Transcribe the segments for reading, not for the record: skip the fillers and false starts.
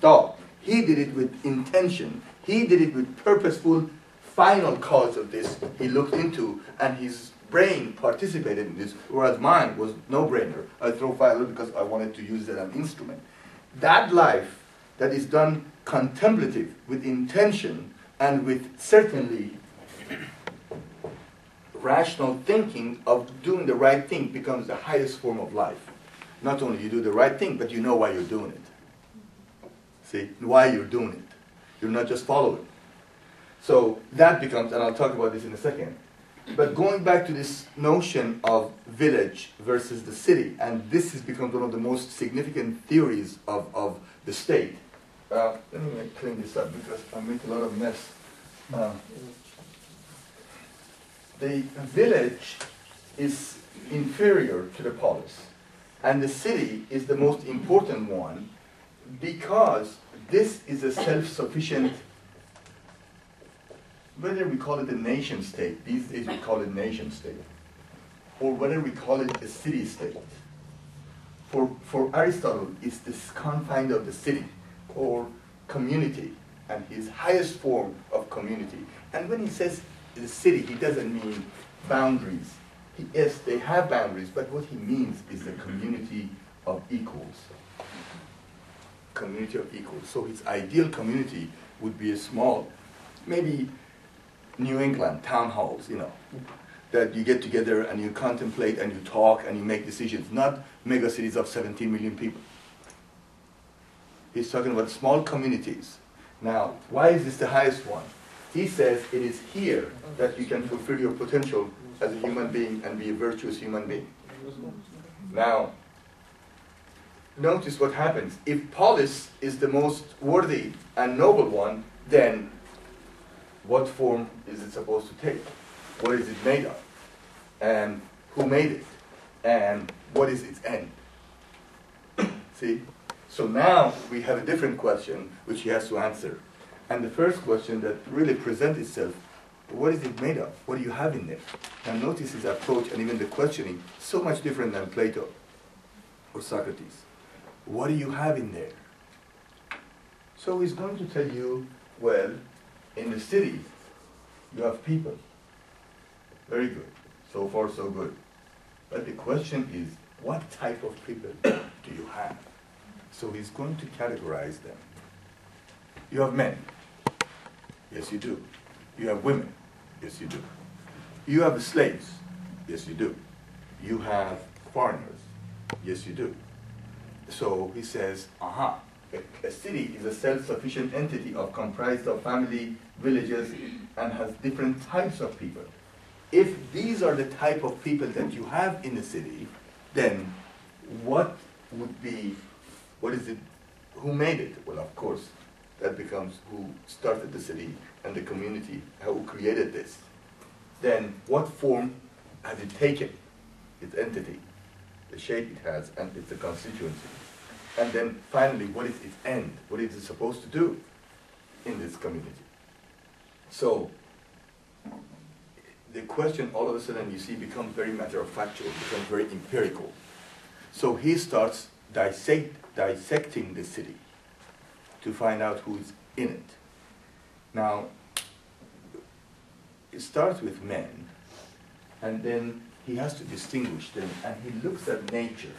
thought. He did it with intention. He did it with purposeful final cause of this he looked into, and his brain participated in this, whereas mine was no-brainer. I throw fire because I wanted to use it as an instrument. That life that is done contemplative, with intention, and with certainly rational thinking of doing the right thing becomes the highest form of life. Not only you do the right thing, but you know why you're doing it. See, why you're doing it. You're not just following. So that becomes, and I'll talk about this in a second, but going back to this notion of village versus the city, and this has become one of the most significant theories of the state. Let me clean this up because I make a lot of mess. The village is inferior to the polis, and the city is the most important one because this is a self-sufficient, whether we call it a nation state, these days we call it nation state, or whether we call it a city state. For Aristotle, it's this confine of the city or community, and his highest form of community. And when he says the city, he doesn't mean boundaries. Yes, they have boundaries, but what he means is the community of equals. Community of equals. So his ideal community would be a small, maybe New England town halls, you know, that you get together and you contemplate and you talk and you make decisions, not mega cities of 17 million people. He's talking about small communities. Now, why is this the highest one? He says it is here that you can fulfill your potential as a human being and be a virtuous human being. Now, notice what happens. If polis is the most worthy and noble one, then what form is it supposed to take? What is it made of? And who made it? And what is its end? See? So now we have a different question which he has to answer. And the first question that really presents itself, what is it made of? What do you have in there? Now notice his approach and even the questioning, so much different than Plato or Socrates. What do you have in there? So he's going to tell you, well, in the city, you have people. Very good. So far, so good. But the question is, what type of people do you have? So he's going to categorize them. You have men. Yes, you do. You have women. Yes, you do. You have slaves. Yes, you do. You have foreigners. Yes, you do. So he says, aha, a city is a self-sufficient entity comprised of family, villages, and has different types of people. If these are the type of people that you have in the city, then what would be, what is it, who made it? Well, of course, that becomes who started the city and the community, who created this. Then what form has it taken, its entity, the shape it has, and it's a constituency. And then finally, what is its end? What is it supposed to do in this community? So the question all of a sudden you see becomes very matter-of-factual, becomes very empirical. So he starts dissecting the city to find out who's in it. Now, it starts with men, and then he has to distinguish them, and he looks at nature.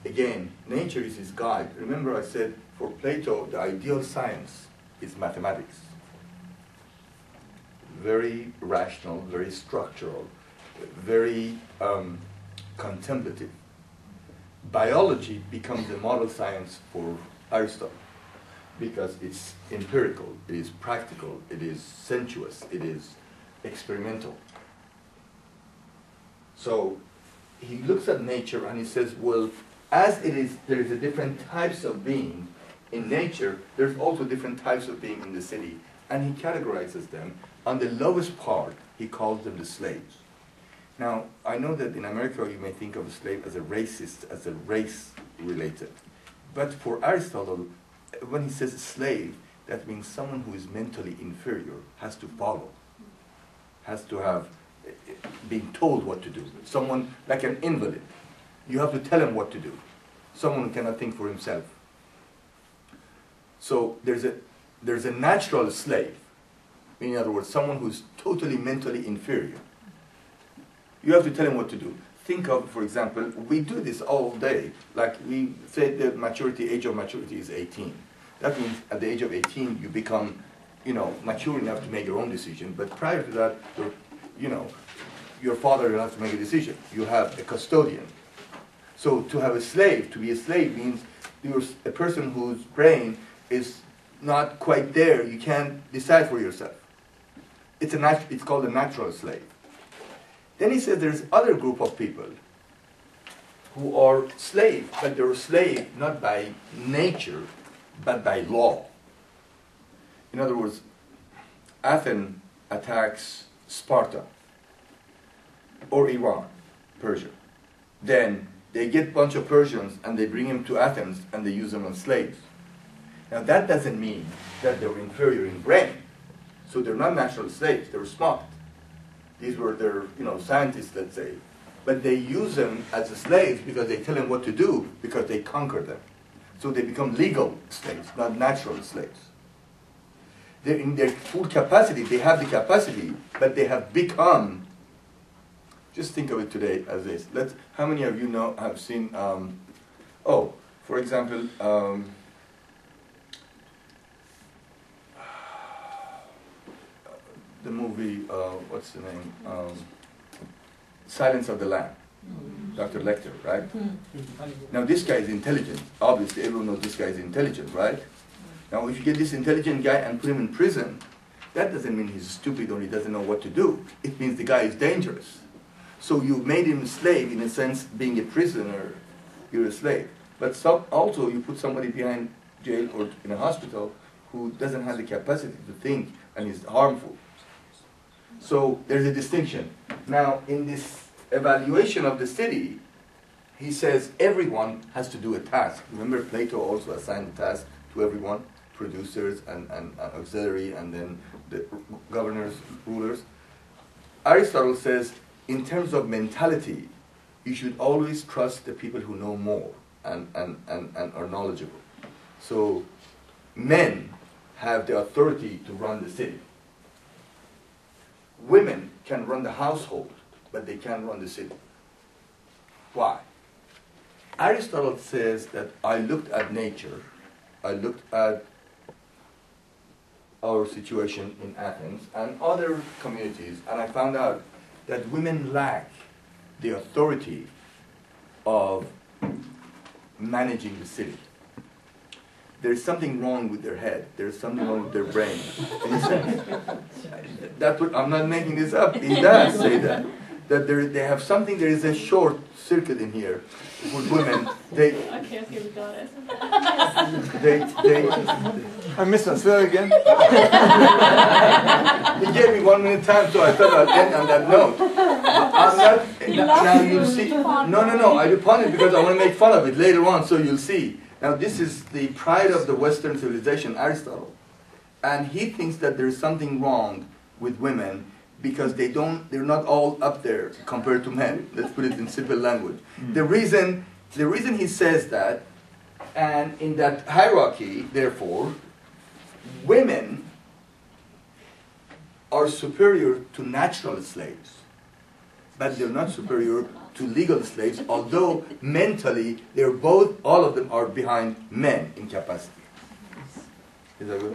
Again, nature is his guide. Remember I said, for Plato, the ideal science is mathematics. Very rational, very structural, very contemplative. Biology becomes the model science for Aristotle because it's empirical, it is practical, it is sensuous, it is experimental. So he looks at nature and he says, well, as it is, there is a different types of being in nature, there's also different types of being in the city. And he categorizes them. On the lowest part, he calls them the slaves. Now, I know that in America you may think of a slave as a racist, as a race-related. But for Aristotle, when he says slave, that means someone who is mentally inferior, has to follow, has to have been told what to do. Someone like an invalid. You have to tell him what to do. Someone who cannot think for himself. So there's a natural slave. In other words, someone who's totally mentally inferior. You have to tell him what to do. Think of, for example, we do this all day. Like we say the age of maturity is 18. That means at the age of 18 you become, mature enough to make your own decision. But prior to that, your father will have to make a decision. You have a custodian. So to have a slave, to be a slave means you're a person whose brain is not quite there. You can't decide for yourself. It's called a natural slave. Then he says there's other group of people who are slaves, but they're slaves not by nature, but by law. In other words, Athens attacks Sparta or Iran, Persia. Then they get a bunch of Persians and they bring them to Athens and they use them as slaves. Now that doesn't mean that they're inferior in brain. So they're not natural slaves, they're smart. These were their, scientists, let's say. But they use them as slaves because they tell them what to do because they conquer them. So they become legal slaves, not natural slaves. They're in their full capacity, they have the capacity, but they have become, just think of it today as this. How many of you have seen, for example, the movie, what's the name? Silence of the Lamb. Dr. Lecter, right? Now this guy is intelligent. Obviously everyone knows this guy is intelligent, right? Now if you get this intelligent guy and put him in prison, that doesn't mean he's stupid or he doesn't know what to do. It means the guy is dangerous. So you made him a slave, in a sense, being a prisoner, you're a slave. But also you put somebody behind jail or in a hospital who doesn't have the capacity to think and is harmful. So there's a distinction. Now, in this evaluation of the city, he says everyone has to do a task. Remember, Plato also assigned a task to everyone, producers and auxiliary, and then the governors, rulers. Aristotle says, in terms of mentality, you should always trust the people who know more and are knowledgeable. So men have the authority to run the city. Women can run the household, but they can't run the city. Why? Aristotle says that I looked at nature, I looked at our situation in Athens and other communities, and I found out that women lack the authority of managing the city. There's something wrong with their head. There's something wrong with their brain. I'm not making this up. He does say that. That they have something, there is a short circuit in here with women. I can't see we got it. I missed that. Say that again. He gave me 1 minute time, so I thought I'd end on that note. Now you'll see. No. I do pun it because I want to make fun of it later on, so you'll see. Now this is the pride of the Western civilization, Aristotle. And he thinks that there's something wrong with women because they're not all up there compared to men. Let's put it in simple language. The reason he says that, and in that hierarchy, therefore, women are superior to natural slaves, but they're not superior to legal slaves, although mentally all of them are behind men in capacity. Is that good?